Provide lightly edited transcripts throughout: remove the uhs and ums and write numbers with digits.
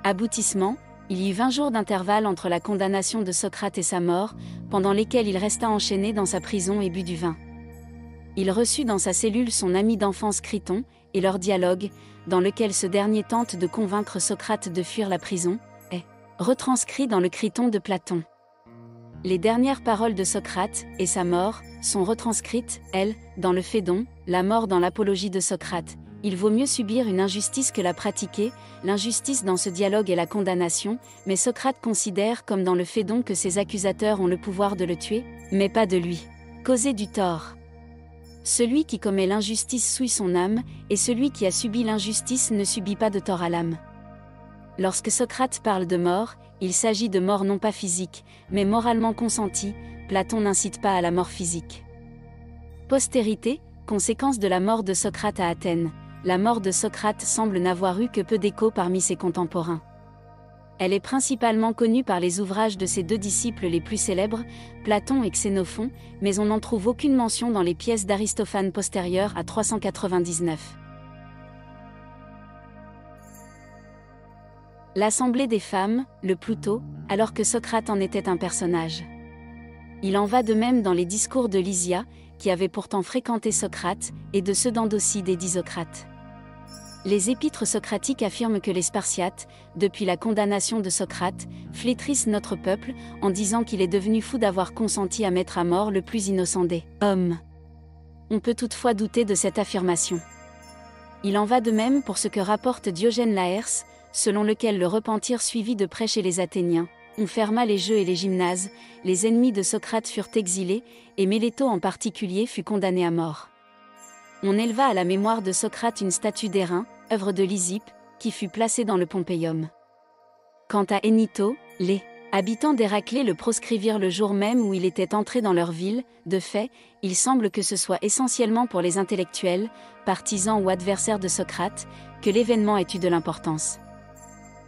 Aboutissement, il y eut 20 jours d'intervalle entre la condamnation de Socrate et sa mort, pendant lesquels il resta enchaîné dans sa prison et but du vin. Il reçut dans sa cellule son ami d'enfance Criton, et leur dialogue, dans lequel ce dernier tente de convaincre Socrate de fuir la prison, est retranscrit dans le Criton de Platon. Les dernières paroles de Socrate, et sa mort, sont retranscrites, elles, dans le Phédon, la mort dans l'apologie de Socrate. Il vaut mieux subir une injustice que la pratiquer, l'injustice dans ce dialogue est la condamnation, mais Socrate considère comme dans le Phédon que ses accusateurs ont le pouvoir de le tuer, mais pas de lui. Causer du tort. Celui qui commet l'injustice souille son âme, et celui qui a subi l'injustice ne subit pas de tort à l'âme. Lorsque Socrate parle de mort, il s'agit de mort non pas physique, mais moralement consentie. Platon n'incite pas à la mort physique. Postérité, conséquence de la mort de Socrate à Athènes. La mort de Socrate semble n'avoir eu que peu d'écho parmi ses contemporains. Elle est principalement connue par les ouvrages de ses deux disciples les plus célèbres, Platon et Xénophon, mais on n'en trouve aucune mention dans les pièces d'Aristophane postérieures à 399. L'Assemblée des femmes, le Plouto, alors que Socrate en était un personnage. Il en va de même dans les discours de Lysia, qui avait pourtant fréquenté Socrate, et de ceux d'Andocide et d'Isocrate. Les épîtres socratiques affirment que les Spartiates, depuis la condamnation de Socrate, flétrissent notre peuple, en disant qu'il est devenu fou d'avoir consenti à mettre à mort le plus innocent des hommes. On peut toutefois douter de cette affirmation. Il en va de même pour ce que rapporte Diogène Laërce, selon lequel le repentir suivit de près chez les Athéniens. On ferma les jeux et les gymnases, les ennemis de Socrate furent exilés, et Méléto en particulier fut condamné à mort. On éleva à la mémoire de Socrate une statue d'airain, œuvre de Lysippe, qui fut placée dans le Pompéium. Quant à Énito, les habitants d'Héraclée le proscrivirent le jour même où il était entré dans leur ville. De fait, il semble que ce soit essentiellement pour les intellectuels, partisans ou adversaires de Socrate, que l'événement ait eu de l'importance.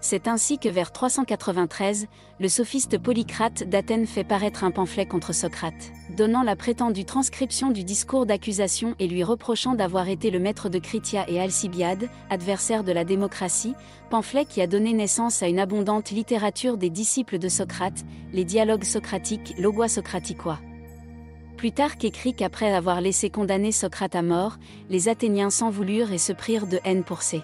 C'est ainsi que vers 393, le sophiste Polycrate d'Athènes fait paraître un pamphlet contre Socrate, donnant la prétendue transcription du discours d'accusation et lui reprochant d'avoir été le maître de Critia et Alcibiade, adversaires de la démocratie, pamphlet qui a donné naissance à une abondante littérature des disciples de Socrate, les dialogues socratiques, Logoi Socraticois. Plutarque écrit qu'après avoir laissé condamner Socrate à mort, les Athéniens s'en voulurent et se prirent de haine pour ces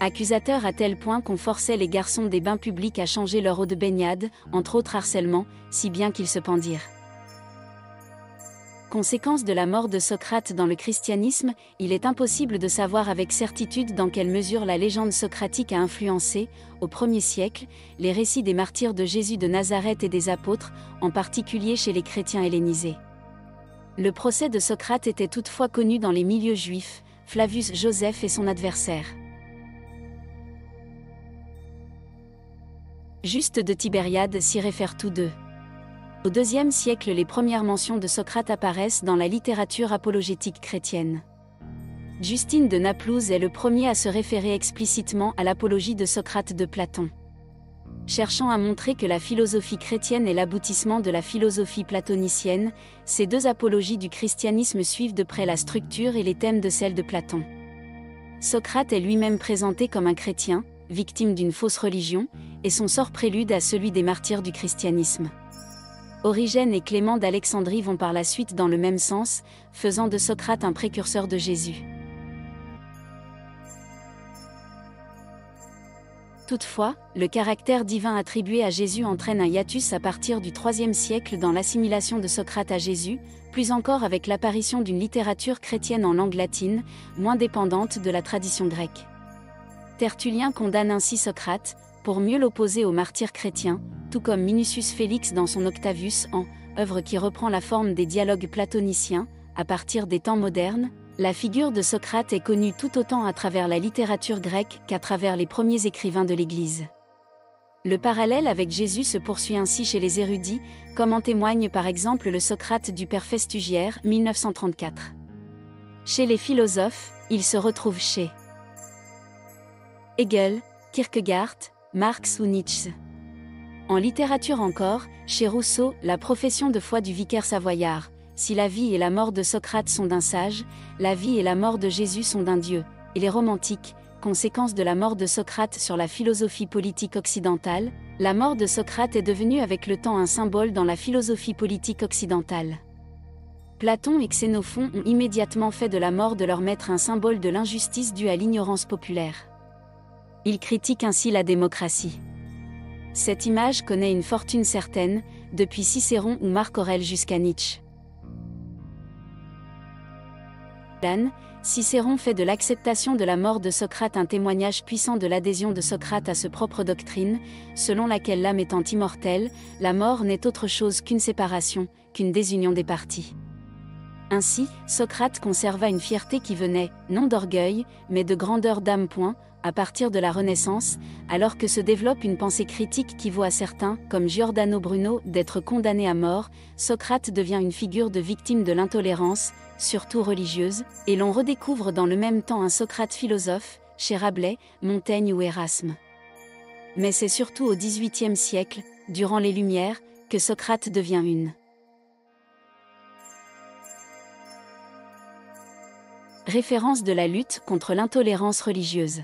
accusateurs à tel point qu'on forçait les garçons des bains publics à changer leur eau de baignade, entre autres harcèlements, si bien qu'ils se pendirent. Conséquence de la mort de Socrate dans le christianisme, il est impossible de savoir avec certitude dans quelle mesure la légende socratique a influencé, au 1er siècle, les récits des martyrs de Jésus de Nazareth et des apôtres, en particulier chez les chrétiens hellénisés. Le procès de Socrate était toutefois connu dans les milieux juifs, Flavius Joseph et son adversaire Juste de Tibériade s'y réfèrent tous deux. Au IIe siècle, les premières mentions de Socrate apparaissent dans la littérature apologétique chrétienne. Justine de Naplouse est le premier à se référer explicitement à l'apologie de Socrate de Platon. Cherchant à montrer que la philosophie chrétienne est l'aboutissement de la philosophie platonicienne, ces deux apologies du christianisme suivent de près la structure et les thèmes de celle de Platon. Socrate est lui-même présenté comme un chrétien, victime d'une fausse religion, et son sort prélude à celui des martyrs du christianisme. Origène et Clément d'Alexandrie vont par la suite dans le même sens, faisant de Socrate un précurseur de Jésus. Toutefois, le caractère divin attribué à Jésus entraîne un hiatus à partir du IIIe siècle dans l'assimilation de Socrate à Jésus, plus encore avec l'apparition d'une littérature chrétienne en langue latine, moins dépendante de la tradition grecque. Tertullien condamne ainsi Socrate, pour mieux l'opposer aux martyrs chrétiens, tout comme Minucius Félix dans son Octavius en œuvre qui reprend la forme des dialogues platoniciens, à partir des temps modernes. La figure de Socrate est connue tout autant à travers la littérature grecque qu'à travers les premiers écrivains de l'Église. Le parallèle avec Jésus se poursuit ainsi chez les érudits, comme en témoigne par exemple le Socrate du père Festugière, 1934. Chez les philosophes, il se retrouve chez Hegel, Kierkegaard, Marx ou Nietzsche. En littérature encore, chez Rousseau, la profession de foi du vicaire savoyard, si la vie et la mort de Socrate sont d'un sage, la vie et la mort de Jésus sont d'un Dieu, et les romantiques, conséquence de la mort de Socrate sur la philosophie politique occidentale, la mort de Socrate est devenue avec le temps un symbole dans la philosophie politique occidentale. Platon et Xénophon ont immédiatement fait de la mort de leur maître un symbole de l'injustice due à l'ignorance populaire. Ils critiquent ainsi la démocratie. Cette image connaît une fortune certaine, depuis Cicéron ou Marc Aurèle jusqu'à Nietzsche. Cicéron fait de l'acceptation de la mort de Socrate un témoignage puissant de l'adhésion de Socrate à sa propre doctrine, selon laquelle l'âme étant immortelle, la mort n'est autre chose qu'une séparation, qu'une désunion des parties. Ainsi, Socrate conserva une fierté qui venait, non d'orgueil, mais de grandeur d'âme. À partir de la Renaissance, alors que se développe une pensée critique qui vaut à certains, comme Giordano Bruno, d'être condamnés à mort, Socrate devient une figure de victime de l'intolérance, surtout religieuse, et l'on redécouvre dans le même temps un Socrate philosophe, chez Rabelais, Montaigne ou Erasme. Mais c'est surtout au XVIIIe siècle, durant les Lumières, que Socrate devient une référence de la lutte contre l'intolérance religieuse.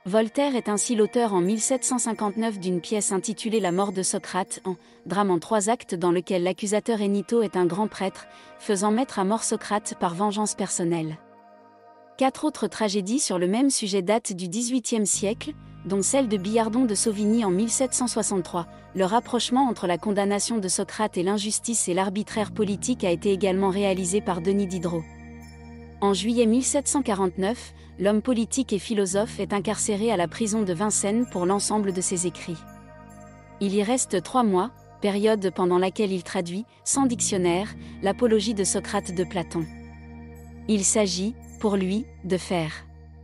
Voltaire est ainsi l'auteur en 1759 d'une pièce intitulée La mort de Socrate, un drame en 3 actes dans lequel l'accusateur Énito est un grand prêtre, faisant mettre à mort Socrate par vengeance personnelle. 4 autres tragédies sur le même sujet datent du XVIIIe siècle, dont celle de Billardon de Sauvigny en 1763. Le rapprochement entre la condamnation de Socrate et l'injustice et l'arbitraire politique a été également réalisé par Denis Diderot. En juillet 1749, l'homme politique et philosophe est incarcéré à la prison de Vincennes pour l'ensemble de ses écrits. Il y reste 3 mois, période pendant laquelle il traduit, sans dictionnaire, l'Apologie de Socrate de Platon. Il s'agit, pour lui, de faire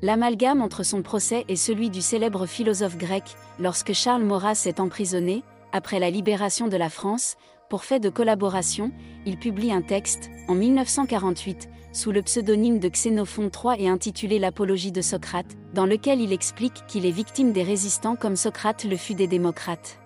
l'amalgame entre son procès et celui du célèbre philosophe grec, lorsque Charles Maurras est emprisonné, après la libération de la France, pour fait de collaboration, il publie un texte, en 1948, sous le pseudonyme de Xénophon III et intitulé l'Apologie de Socrate, dans lequel il explique qu'il est victime des résistants comme Socrate le fut des démocrates.